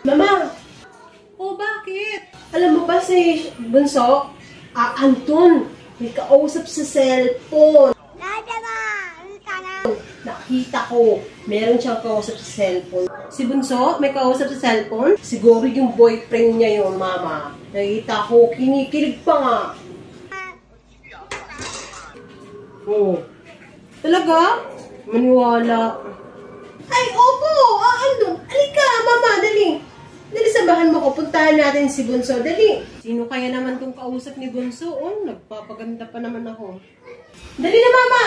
Mama! Oh, bakit? Alam mo ba si Bunso? Anton, may kausap sa cellphone. Nakita ko, meron siyang kausap sa cellphone. Si Bunso, may kausap sa cellphone? Siguro yung boyfriend niya yun, Mama. Nakita ko, kinikilig pa nga. Oh. Talaga? Maniwala. Ay, opo! Ano? Alika, Mama, dali. Dali, samahan mo ko. Puntahan natin si Bunso. Dali. Sino kaya naman tong kausap ni Bunso? Oh, nagpapaganda pa naman ako. Dali na, Mama!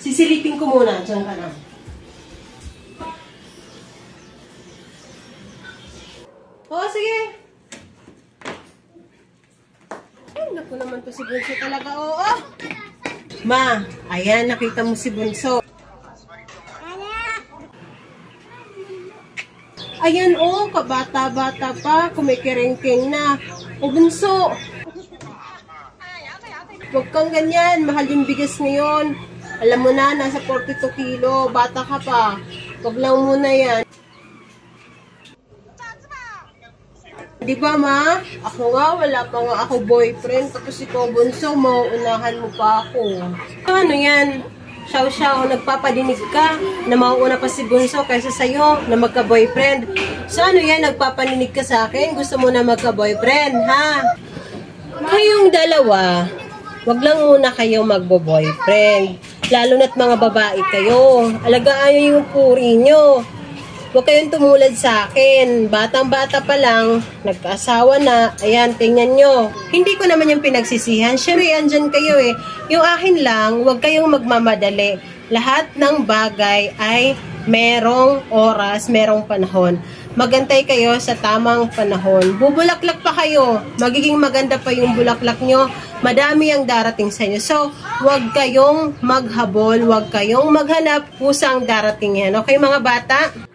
Sisilipin ko muna. Diyan ka na. Oh, sige. Ay, naku naman to si Bunso talaga. Oo. Ma, ayan, nakita mo si Bunso. Ayan, oh, kabata-bata pa, kumikiringking na. O, Bunso, huwag kang ganyan, mahal yung bigas ngayon. Alam mo na, nasa 42 kilo, bata ka pa. Huwag lang muna yan. Di ba, Ma? Ako nga, wala pa nga ako boyfriend. Tapos ikaw, Bunso, mauunahan mo pa ako. Ano yan? Siyaw-siyaw, nagpapadinig ka na mauuna pa si Bunso kaysa sa'yo na magka-boyfriend. So ano yan, nagpapaninig ka sa akin? Gusto mo na magka-boyfriend, ha? Kayong dalawa, wag lang muna kayo magbo-boyfriend. Lalo na't mga babae kayo. Alagaan nyo yung puri nyo. Huwag kayong tumulad sa akin. Batang-bata pa lang, nagkaasawa na. Ayan, tingnan nyo. Hindi ko naman yung pinagsisihan. Siyempre, andyan kayo eh. Yung akin lang, huwag kayong magmamadali. Lahat ng bagay ay merong oras, merong panahon. Magantay kayo sa tamang panahon. Bubulaklak pa kayo. Magiging maganda pa yung bulaklak nyo. Madami ang darating sa inyo. So, huwag kayong maghabol, huwag kayong maghanap, kusang darating yan. Okay, mga bata?